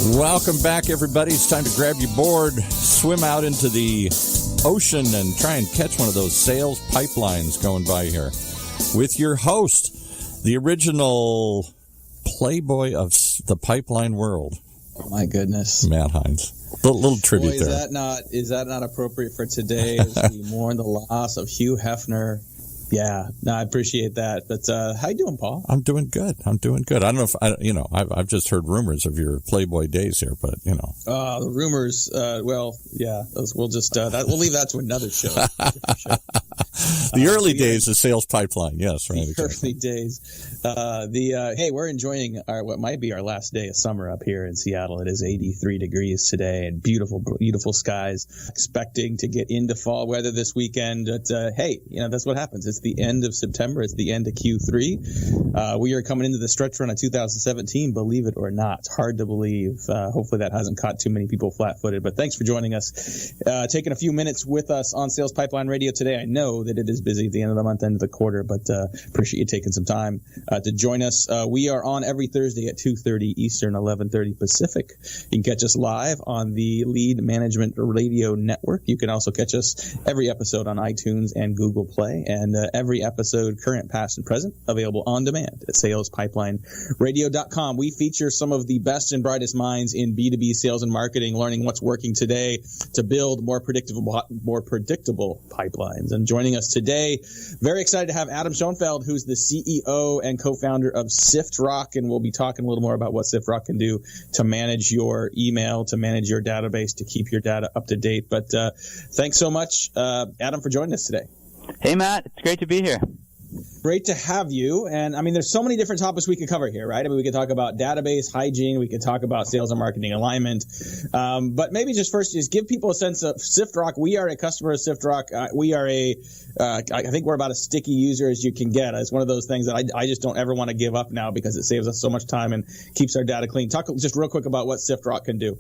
Welcome back, everybody. It's time to grab your board, swim out into the ocean, and try and catch one of those sales pipelines going by here with your host, the original playboy of the pipeline world. Oh, my goodness. Matt Hines. Little tribute there. Is that not appropriate for today as we mourn the loss of Hugh Hefner? Yeah, no, I appreciate that. But how you doing, Paul? I'm doing good. I don't know if I've just heard rumors of your Playboy days here, but the rumors. Well, yeah, we'll just we'll leave that to another show. The early days of sales pipeline. Yes, right. The early days. Hey, we're enjoying what might be our last day of summer up here in Seattle. It is 83 degrees today and beautiful, beautiful skies. Expecting to get into fall weather this weekend. But hey, that's what happens. It's the end of September. It's the end of Q3. We are coming into the stretch run of 2017, believe it or not. It's hard to believe. Hopefully that hasn't caught too many people flat-footed. But thanks for joining us, taking a few minutes with us on Sales Pipeline Radio today. I know that it is busy at the end of the month, end of the quarter, but appreciate you taking some time to join us. We are on every Thursday at 2:30 Eastern, 11:30 Pacific. You can catch us live on the Lead Management Radio Network. You can also catch us every episode on iTunes and Google Play, and every episode, current, past, and present, available on demand at salespipelineradio.com. We feature some of the best and brightest minds in B2B sales and marketing, learning what's working today to build more predictable pipelines. And joining us today, very excited to have Adam Schoenfeld, who's the CEO and co-founder of Siftrock, and we'll be talking a little more about what Siftrock can do to manage your email, to manage your database, to keep your data up to date. But thanks so much, Adam, for joining us today. Hey, Matt. It's great to be here. Great to have you. And I mean, there's so many different topics we could cover here, right? I mean, we could talk about database hygiene. We could talk about sales and marketing alignment. But maybe just first, just give people a sense of Siftrock. We are a customer of Siftrock. We are I think we're about as sticky user as you can get. It's one of those things that I just don't ever want to give up now because it saves us so much time and keeps our data clean. Talk just real quick about what Siftrock can do.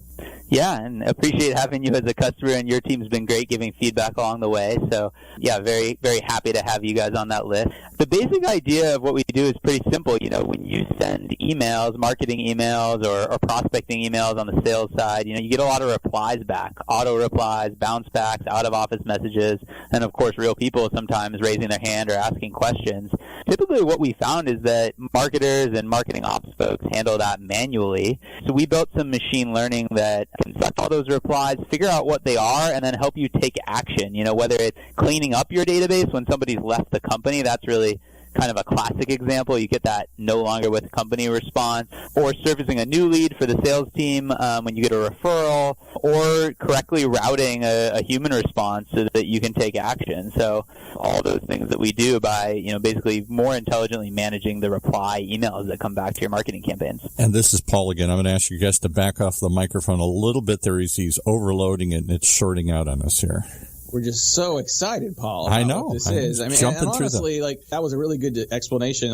Yeah, and appreciate having you as a customer, and your team's been great giving feedback along the way. So, yeah, very, very happy to have you guys on that list. The basic idea of what we do is pretty simple. When you send emails, marketing emails or prospecting emails on the sales side, you get a lot of replies back, auto replies, bounce backs, out of office messages, and of course real people sometimes raising their hand or asking questions. Typically what we found is that marketers and marketing ops folks handle that manually. So we built some machine learning that can suck all those replies, figure out what they are, and then help you take action. Whether it's cleaning up your database when somebody's left the company, that's really kind of a classic example. You get that no longer with company response, or surfacing a new lead for the sales team when you get a referral, or correctly routing a human response so that you can take action. So all those things that we do by, basically more intelligently managing the reply emails that come back to your marketing campaigns. And this is Paul again. I'm going to ask you guys to back off the microphone a little bit there. He's overloading it and it's shorting out on us here. We're just so excited, Paul. I know. What this is. I mean, jumping and honestly, through that was a really good explanation.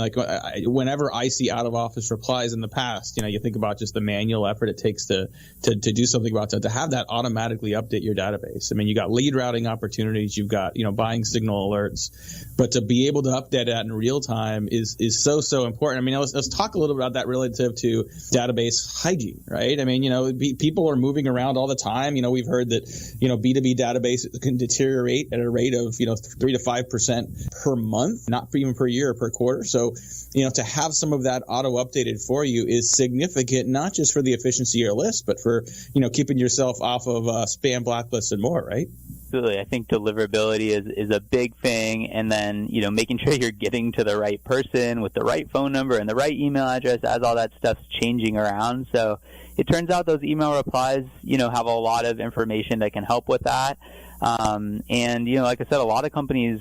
Whenever I see out of office replies in the past, you think about just the manual effort it takes to do something about that, to have that automatically update your database. I mean, you got lead routing opportunities, you've got, buying signal alerts, but to be able to update that in real time is so important. I mean, let's talk a little bit about that relative to database hygiene, right? I mean, people are moving around all the time. We've heard that, B2B databases can deteriorate at a rate of 3 to 5% per month, not even per year or per quarter. So to have some of that auto updated for you is significant, not just for the efficiency of your list, but for keeping yourself off of spam blacklists and more, right? Absolutely. I think deliverability is a big thing, and then making sure you're getting to the right person with the right phone number and the right email address as all that stuff's changing around. So it turns out those email replies have a lot of information that can help with that. And like I said, a lot of companies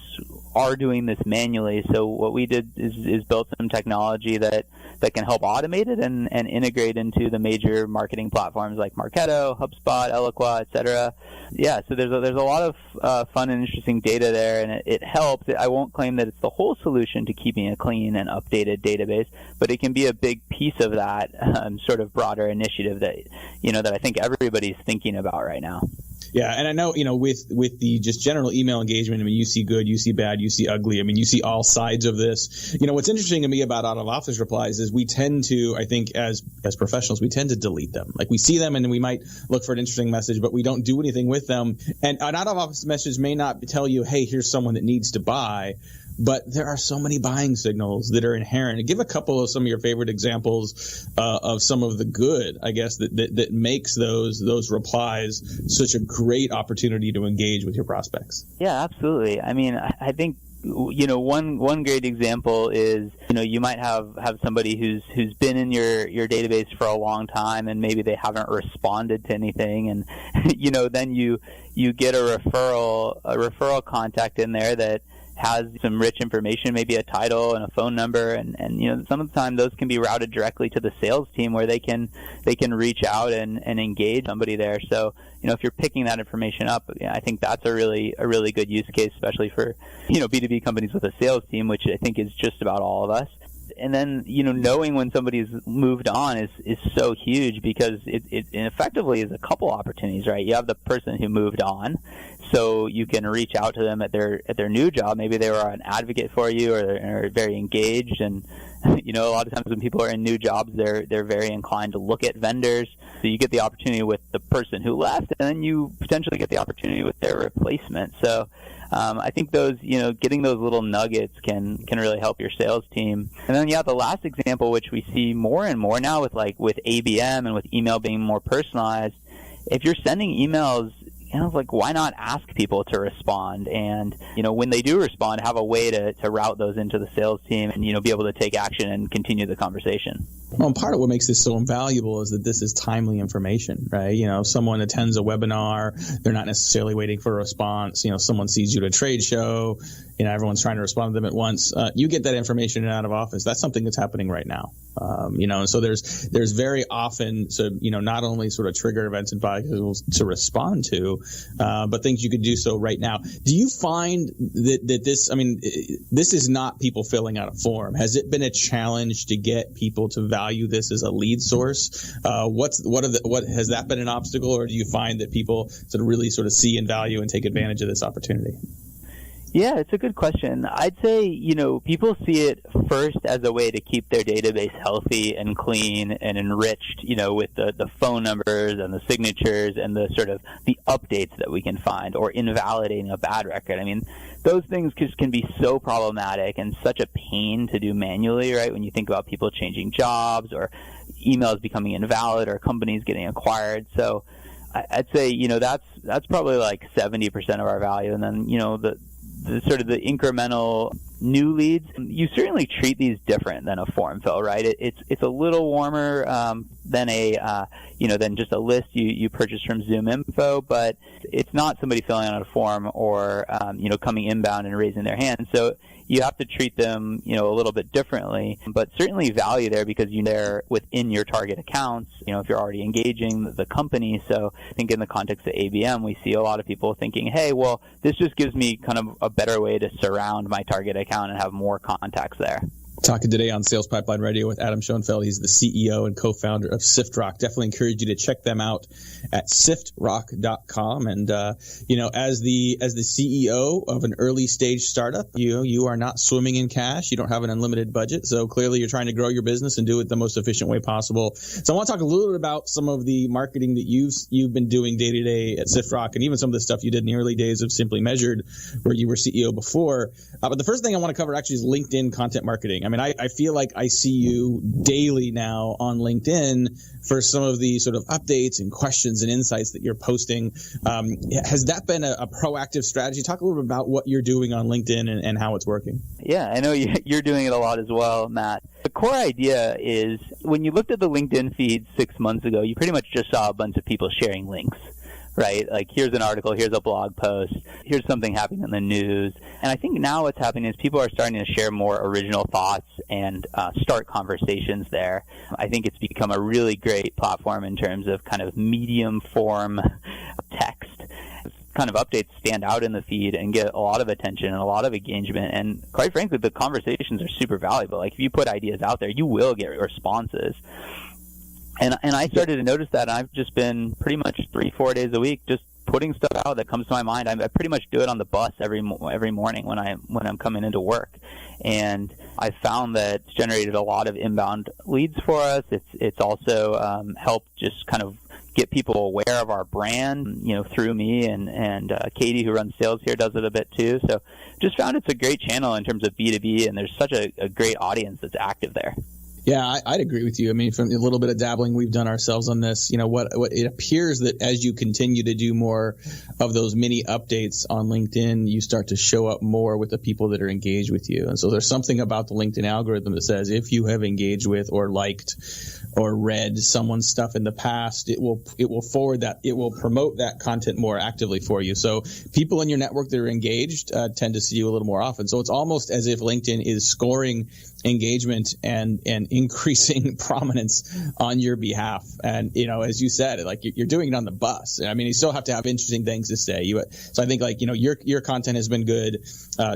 are doing this manually. So what we did is built some technology that can help automate it and integrate into the major marketing platforms like Marketo, HubSpot, Eloqua, etc. Yeah, so there's a lot of fun and interesting data there, and it helps. I won't claim that it's the whole solution to keeping a clean and updated database, but it can be a big piece of that sort of broader initiative that that I think everybody's thinking about right now. Yeah, and I know, with the just general email engagement, I mean, you see good, you see bad, you see ugly. I mean, you see all sides of this. What's interesting to me about out-of-office replies is we tend to, I think, as professionals, we tend to delete them. Like, we see them and we might look for an interesting message, but we don't do anything with them. And an out-of-office message may not tell you, hey, here's someone that needs to buy. But there are so many buying signals that are inherent. Give a couple of some of your favorite examples of some of the good, I guess, that makes those replies such a great opportunity to engage with your prospects. Yeah, absolutely. I mean, I think one great example is you might have somebody who's been in your database for a long time, and maybe they haven't responded to anything, and then you get a referral contact in there that has some rich information, maybe a title and a phone number, and some of the time those can be routed directly to the sales team where they can reach out and engage somebody there. So if you're picking that information up, I think that's a really good use case, especially for B2B companies with a sales team, which I think is just about all of us. And then, knowing when somebody's moved on is so huge, because it effectively is a couple opportunities, right? You have the person who moved on, so you can reach out to them at their new job. Maybe they were an advocate for you, or they're very engaged. And, a lot of times when people are in new jobs, they're very inclined to look at vendors. So you get the opportunity with the person who left, and then you potentially get the opportunity with their replacement. So I think those, getting those little nuggets can really help your sales team. And then, the last example, which we see more and more now with ABM and with email being more personalized, if you're sending emails, why not ask people to respond? And, when they do respond, have a way to route those into the sales team and, be able to take action and continue the conversation. Well, and part of what makes this so invaluable is that this is timely information, right? If someone attends a webinar, they're not necessarily waiting for a response. Someone sees you at a trade show, everyone's trying to respond to them at once. You get that information out of office. That's something that's happening right now. And so there's very often, not only sort of trigger events and vehicles to respond to, but things you could do so right now. Do you find that this is not people filling out a form? Has it been a challenge to get people to value this as a lead source? What has that been an obstacle, or do you find that people really see and value and take advantage of this opportunity? Yeah, it's a good question. I'd say, people see it first as a way to keep their database healthy and clean and enriched, with the phone numbers and the signatures and the the updates that we can find, or invalidating a bad record. I mean, those things can be so problematic and such a pain to do manually, right? When you think about people changing jobs, or emails becoming invalid, or companies getting acquired. So I'd say, that's probably 70% of our value. And then, the incremental new leads, you certainly treat these different than a form fill, right? It's a little warmer than than just a list you purchase from Zoom Info, but it's not somebody filling out a form or coming inbound and raising their hand. So you have to treat them a little bit differently, but certainly value there, because they're within your target accounts. If you're already engaging the company. So I think in the context of ABM, we see a lot of people thinking, hey, well, this just gives me kind of a better way to surround my target account and have more contacts there. Talking today on Sales Pipeline Radio with Adam Schoenfeld. He's the CEO and co-founder of Siftrock. Definitely encourage you to check them out at siftrock.com. And, as the CEO of an early stage startup, you are not swimming in cash. You don't have an unlimited budget. So clearly you're trying to grow your business and do it the most efficient way possible. So I want to talk a little bit about some of the marketing that you've been doing day to day at Siftrock, and even some of the stuff you did in the early days of Simply Measured, where you were CEO before. But the first thing I want to cover actually is LinkedIn content marketing. I mean, I feel like I see you daily now on LinkedIn for some of the sort of updates and questions and insights that you're posting. Has that been a proactive strategy? Talk a little bit about what you're doing on LinkedIn and how it's working. Yeah, I know you're doing it a lot as well, Matt. The core idea is, when you looked at the LinkedIn feed 6 months ago, you pretty much just saw a bunch of people sharing links. Right? Like, here's an article, here's a blog post, here's something happening in the news. And I think now what's happening is people are starting to share more original thoughts and start conversations there. I think it's become a really great platform in terms of kind of medium form text. Kind of updates stand out in the feed and get a lot of attention and a lot of engagement. And quite frankly, the conversations are super valuable. Like, if you put ideas out there, you will get responses. And I started to notice that, and I've just been pretty much 3-4 days a week just putting stuff out that comes to my mind. I pretty much do it on the bus every morning when I'm coming into work, and I found that it's generated a lot of inbound leads for us. It's also helped just kind of get people aware of our brand, through me, and Katie, who runs sales here, does it a bit too. So just found it's a great channel in terms of B2B, and there's such a great audience that's active there. Yeah, I'd agree with you. I mean, from a little bit of dabbling we've done ourselves on this, what it appears that as you continue to do more of those mini updates on LinkedIn, you start to show up more with the people that are engaged with you. And so there's something about the LinkedIn algorithm that says if you have engaged with or liked or read someone's stuff in the past, it will forward that, it will promote that content more actively for you. So people in your network that are engaged tend to see you a little more often. So it's almost as if LinkedIn is scoring engagement and increasing prominence on your behalf. And, as you said, like you're doing it on the bus. I mean, you still have to have interesting things to say. So I think your content has been good.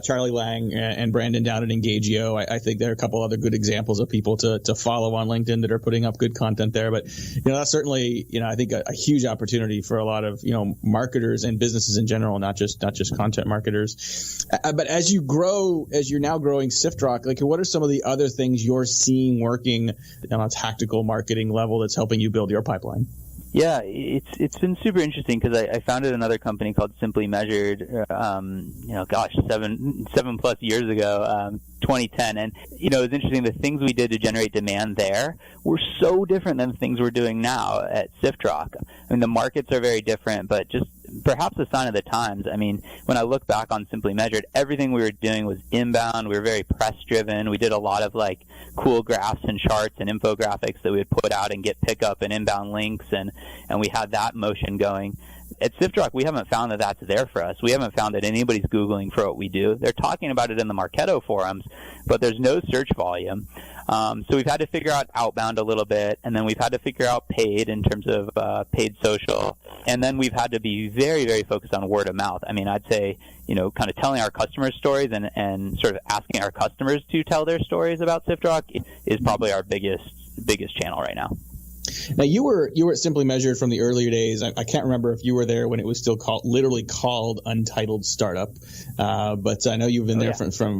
Charlie Lang and Brandon down at Engagio, I think there are a couple other good examples of people to follow on LinkedIn that are putting up good content there. But, that's certainly, I think a huge opportunity for a lot of, marketers and businesses in general, not just content marketers. But as you're now growing Siftrock, like what are some of the other things you're seeing working on a tactical marketing level that's helping you build your pipeline? Yeah, it's been super interesting because I founded another company called Simply Measured, 7+ years ago, 2010. And, it was interesting. The things we did to generate demand there were so different than the things we're doing now at Siftrock. I mean, the markets are very different, but just perhaps a sign of the times. I mean, when I look back on Simply Measured, everything we were doing was inbound. We were very press-driven. We did a lot of, cool graphs and charts and infographics that we would put out and get pickup and inbound links, and we had that motion going. At Siftrock, we haven't found that that's there for us. We haven't found that anybody's Googling for what we do. They're talking about it in the Marketo forums, but there's no search volume. So we've had to figure out outbound a little bit, and then we've had to figure out paid in terms of paid social. And then we've had to be very, very focused on word of mouth. I mean, I'd say, kind of telling our customers stories and sort of asking our customers to tell their stories about Siftrock is probably our biggest channel right now. Now you were at Simply Measured from the earlier days. I can't remember if you were there when it was still literally called Untitled Startup, but I know you've been there from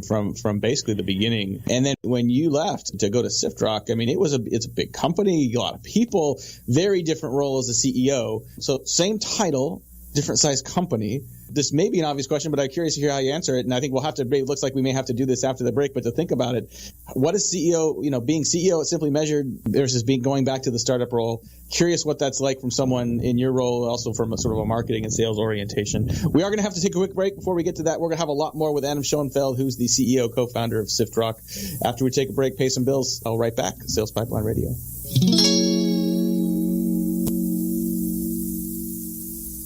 basically the beginning. And then when you left to go to Siftrock, I mean, it's a big company, a lot of people, very different role as a CEO. So same title, different size company. This may be an obvious question, but I'm curious to hear how you answer it. And I think it looks like we may have to do this after the break, but to think about it, what is CEO, being CEO at Simply Measured versus going back to the startup role? Curious what that's like from someone in your role, also from a sort of a marketing and sales orientation. We are going to have to take a quick break. Before we get to that, we're going to have a lot more with Adam Schoenfeld, who's the CEO, co-founder of Siftrock. After we take a break, pay some bills. I'll right back. Sales Pipeline Radio.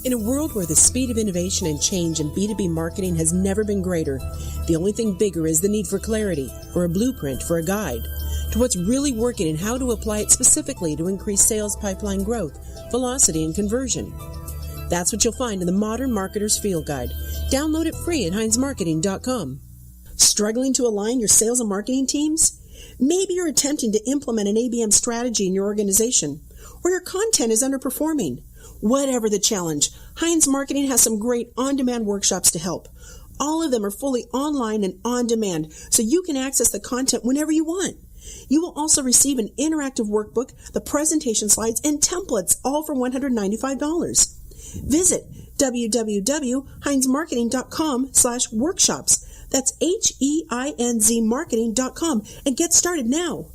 In a world where the speed of innovation and change in B2B marketing has never been greater, the only thing bigger is the need for clarity, for a blueprint, for a guide to what's really working and how to apply it specifically to increase sales pipeline growth, velocity, and conversion. That's what you'll find in the Modern Marketer's Field Guide. Download it free at HeinzMarketing.com. Struggling to align your sales and marketing teams? Maybe you're attempting to implement an ABM strategy in your organization, or your content is underperforming. Whatever the challenge, Heinz Marketing has some great on-demand workshops to help. All of them are fully online and on demand, so you can access the content whenever you want. You will also receive an interactive workbook, the presentation slides, and templates, all for $195. Visit www.heinzmarketing.com/workshops. That's HEINZ marketing.com and get started now.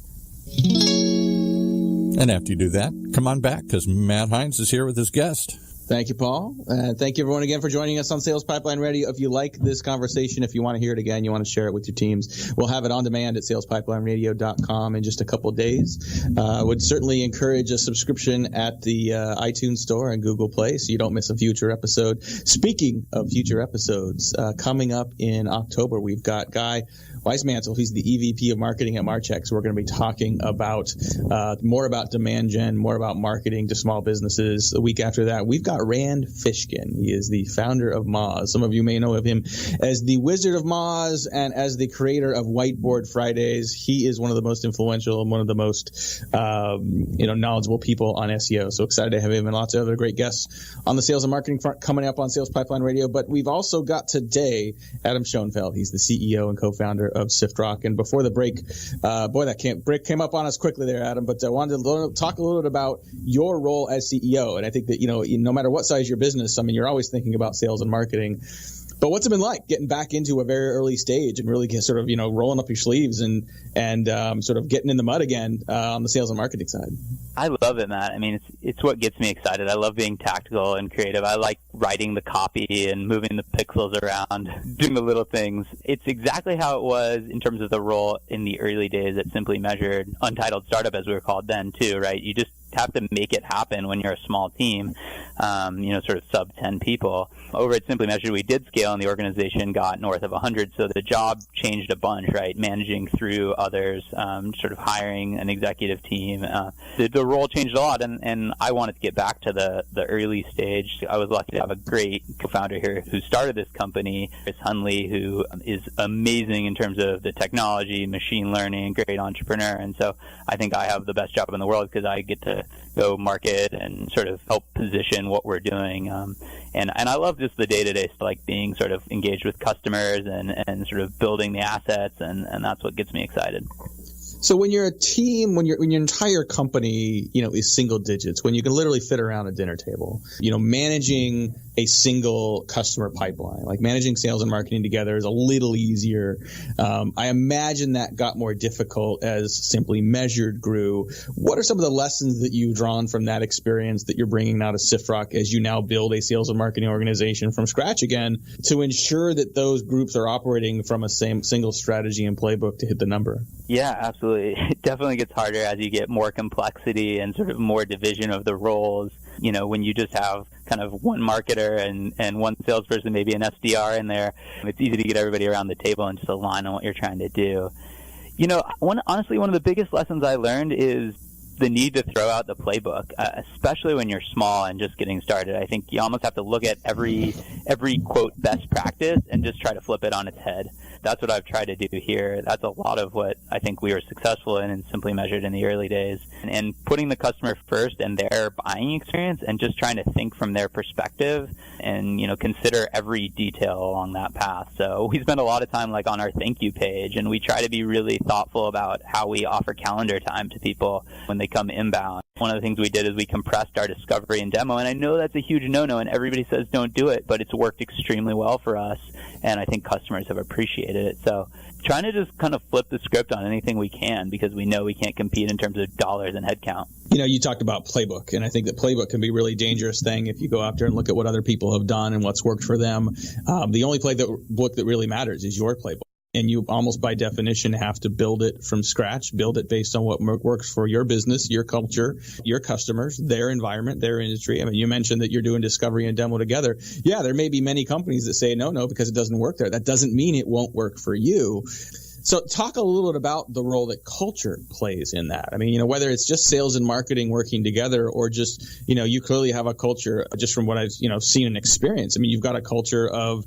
And after you do that, come on back because Matt Heinz is here with his guest. Thank you, Paul. Thank you, everyone, again for joining us on Sales Pipeline Radio. If you like this conversation, if you want to hear it again, you want to share it with your teams, we'll have it on demand at salespipelineradio.com in just a couple of days. Would certainly encourage a subscription at the iTunes Store and Google Play so you don't miss a future episode. Speaking of future episodes, coming up in October, we've got Guy Weismantel. He's the EVP of marketing at Marchex. We're going to be talking about more about demand gen, more about marketing to small businesses. The week after that, we've got Rand Fishkin. He is the founder of Moz. Some of you may know of him as the Wizard of Moz and as the creator of Whiteboard Fridays. He is one of the most influential and one of the most knowledgeable people on SEO. So excited to have him and lots of other great guests on the sales and marketing front coming up on Sales Pipeline Radio. But we've also got today Adam Schoenfeld. He's the CEO and co-founder of Siftrock. And before the break, that break came up on us quickly there, Adam. But I wanted to talk a little bit about your role as CEO. And I think that no matter what size your business, I mean, you're always thinking about sales and marketing. But what's it been like getting back into a very early stage and really sort of, rolling up your sleeves and sort of getting in the mud again on the sales and marketing side? I love it, Matt. I mean, it's what gets me excited. I love being tactical and creative. I like writing the copy and moving the pixels around, doing the little things. It's exactly how it was in terms of the role in the early days at Simply Measured, Untitled Startup as we were called then too, right? You just have to make it happen when you're a small team, sort of sub 10 people. Over at Simply Measured, we did scale and the organization got north of 100. So the job changed a bunch, right? Managing through others, sort of hiring an executive team. The role changed a lot, and I wanted to get back to the early stage. I was lucky to have a great co-founder here who started this company, Chris Hunley, who is amazing in terms of the technology, machine learning, great entrepreneur. And so I think I have the best job in the world because I get to go market and sort of help position what we're doing. And I love just the day-to-day, like being sort of engaged with customers and sort of building the assets, and that's what gets me excited. So when you're a team, when your entire company, is single digits, when you can literally fit around a dinner table, managing a single customer pipeline, like managing sales and marketing together is a little easier. I imagine that got more difficult as Simply Measured grew. What are some of the lessons that you've drawn from that experience that you're bringing now to Siftrock as you now build a sales and marketing organization from scratch again to ensure that those groups are operating from a single strategy and playbook to hit the number? Yeah, absolutely. It definitely gets harder as you get more complexity and sort of more division of the roles. When you just have kind of one marketer and one salesperson, maybe an SDR in there, it's easy to get everybody around the table and just align on what you're trying to do. Honestly, one of the biggest lessons I learned is the need to throw out the playbook, especially when you're small and just getting started. I think you almost have to look at every quote best practice and just try to flip it on its head. That's what I've tried to do here. That's a lot of what I think we were successful in Simply Measured in the early days. And putting the customer first and their buying experience and just trying to think from their perspective and, consider every detail along that path. So we spend a lot of time like on our thank you page, and we try to be really thoughtful about how we offer calendar time to people when they come inbound. One of the things we did is we compressed our discovery and demo, and I know that's a huge no-no, and everybody says don't do it, but it's worked extremely well for us, and I think customers have appreciated it. So trying to just kind of flip the script on anything we can because we know we can't compete in terms of dollars and headcount. You talked about playbook, and I think that playbook can be a really dangerous thing if you go out there and look at what other people have done and what's worked for them. The only playbook that really matters is your playbook. And you almost by definition have to build it from scratch, build it based on what works for your business, your culture, your customers, their environment, their industry. I mean, you mentioned that you're doing discovery and demo together. Yeah, there may be many companies that say no, because it doesn't work there. That doesn't mean it won't work for you. So talk a little bit about the role that culture plays in that. I mean, whether it's just sales and marketing working together or just, you clearly have a culture just from what I've, seen and experienced. I mean, you've got a culture of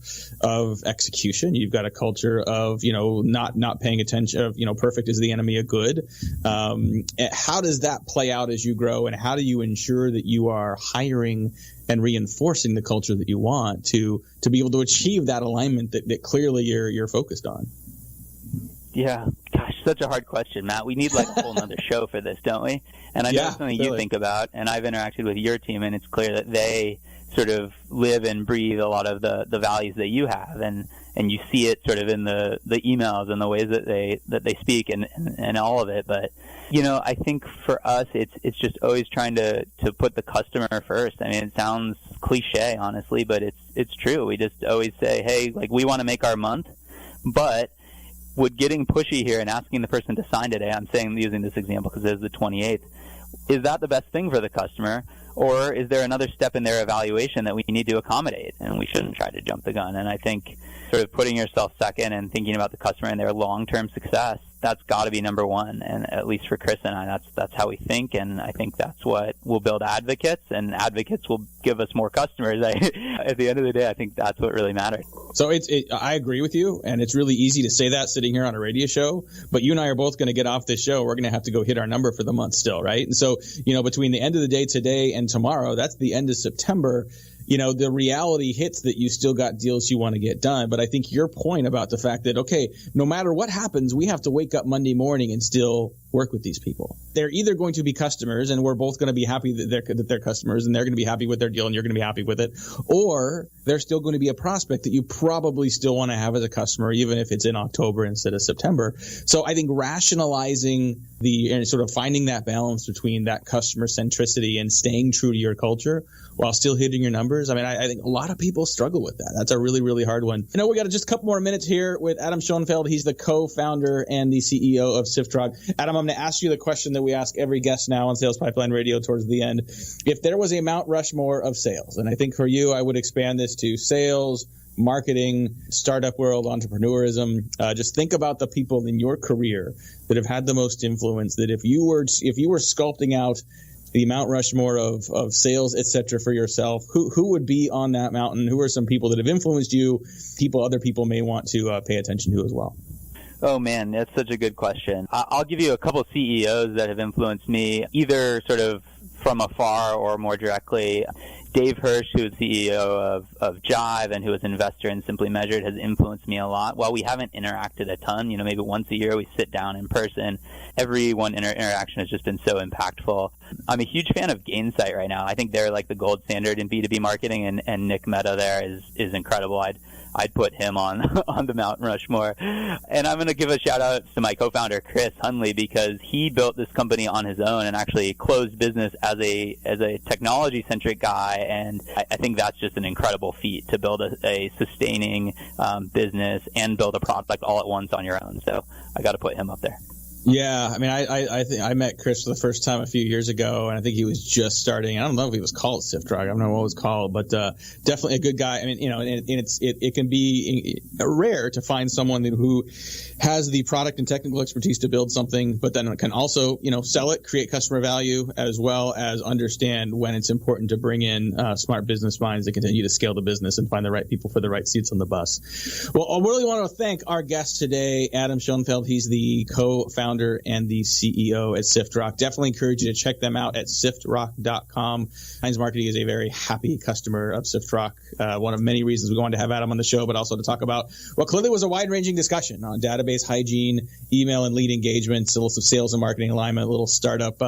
execution. You've got a culture of, not paying attention of, perfect is the enemy of good. How does that play out as you grow, and how do you ensure that you are hiring and reinforcing the culture that you want to be able to achieve that alignment that clearly you're focused on? Yeah, gosh, such a hard question, Matt. We need like a whole nother show for this, don't we? And I know it's something you think about, and I've interacted with your team, and it's clear that they sort of live and breathe a lot of the values that you have, and you see it sort of in the emails and the ways that they speak and all of it. But I think for us, it's just always trying to put the customer first. I mean, it sounds cliche, honestly, but it's true. We just always say, hey, like we want to make our month, but would getting pushy here and asking the person to sign today, I'm using this example because it is the 28th, is that the best thing for the customer? Or is there another step in their evaluation that we need to accommodate? And we shouldn't try to jump the gun. And I think sort of putting yourself second and thinking about the customer and their long-term success, that's got to be number one. And at least for Chris and I, that's how we think. And I think that's what will build advocates, and advocates will give us more customers. At the end of the day, I think that's what really matters. So I agree with you, and it's really easy to say that sitting here on a radio show, but you and I are both going to get off this show. We're going to have to go hit our number for the month still, right? And so, between the end of the day today and tomorrow, that's the end of September. The reality hits that you still got deals you want to get done. But I think your point about the fact that, okay, no matter what happens, we have to wake up Monday morning and still work with these people. They're either going to be customers, and we're both going to be happy that they're customers, and they're going to be happy with their deal, and you're going to be happy with it, or they're still going to be a prospect that you probably still want to have as a customer, even if it's in October instead of September. So I think rationalizing and sort of finding that balance between that customer centricity and staying true to your culture while still hitting your numbers. I mean, I think a lot of people struggle with that. That's a really, really hard one. We got just a couple more minutes here with Adam Schoenfeld. He's the co-founder and the CEO of Siftrock. Adam, I'm going to ask you the question that we ask every guest now on Sales Pipeline Radio towards the end. If there was a Mount Rushmore of sales, and I think for you, I would expand this to sales, marketing, startup world, entrepreneurism. Just think about the people in your career that have had the most influence, that if you were sculpting out the Mount Rushmore of sales, et cetera, for yourself, who would be on that mountain? Who are some people that have influenced you, other people may want to pay attention to as well? Oh, man, that's such a good question. I'll give you a couple of CEOs that have influenced me, either sort of from afar or more directly. Dave Hersh, who is CEO of Jive and who is an investor in Simply Measured, has influenced me a lot. While we haven't interacted a ton, maybe once a year we sit down in person, every one interaction has just been so impactful. I'm a huge fan of Gainsight right now. I think they're like the gold standard in B2B marketing, and Nick Mehta there is incredible. I'd put him on the Mount Rushmore. And I'm going to give a shout out to my co-founder, Chris Hunley, because he built this company on his own and actually closed business as a technology-centric guy. And I think that's just an incredible feat to build a sustaining business and build a product all at once on your own. So I got to put him up there. Yeah, I mean, I think I met Chris for the first time a few years ago, and I think he was just starting. I don't know if he was called Siftrock. I don't know what it was called, but definitely a good guy. I mean, it can be rare to find someone who has the product and technical expertise to build something, but then can also, sell it, create customer value, as well as understand when it's important to bring in smart business minds that continue to scale the business and find the right people for the right seats on the bus. Well, I really want to thank our guest today, Adam Schoenfeld. He's the co-founder and the CEO at Siftrock. Definitely encourage you to check them out at siftrock.com. Heinz Marketing is a very happy customer of Siftrock. One of many reasons we wanted to have Adam on the show, but also to talk about what clearly was a wide-ranging discussion on database hygiene, email and lead engagement, a little sales and marketing alignment, a little startup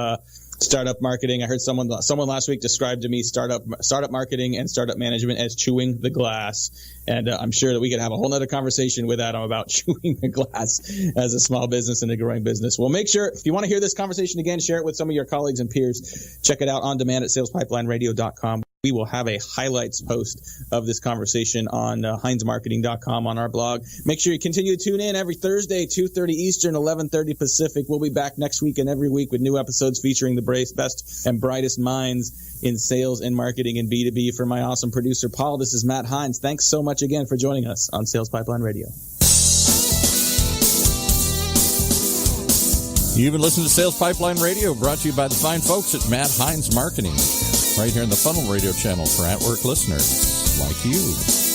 marketing. I heard someone last week describe to me startup marketing and startup management as chewing the glass. And I'm sure that we could have a whole nother conversation with Adam about chewing the glass as a small business and a growing business. Well, make sure, if you want to hear this conversation again, share it with some of your colleagues and peers. Check it out on demand at salespipelineradio.com. We will have a highlights post of this conversation on HeinzMarketing.com on our blog. Make sure you continue to tune in every Thursday, 2:30 Eastern, 11:30 Pacific. We'll be back next week and every week with new episodes featuring the best and brightest minds in sales and marketing and B2B. For my awesome producer, Paul, this is Matt Heinz. Thanks so much again for joining us on Sales Pipeline Radio. You've been listening to Sales Pipeline Radio, brought to you by the fine folks at Matt Heinz Marketing, right here in the Funnel Radio channel for at-work listeners like you.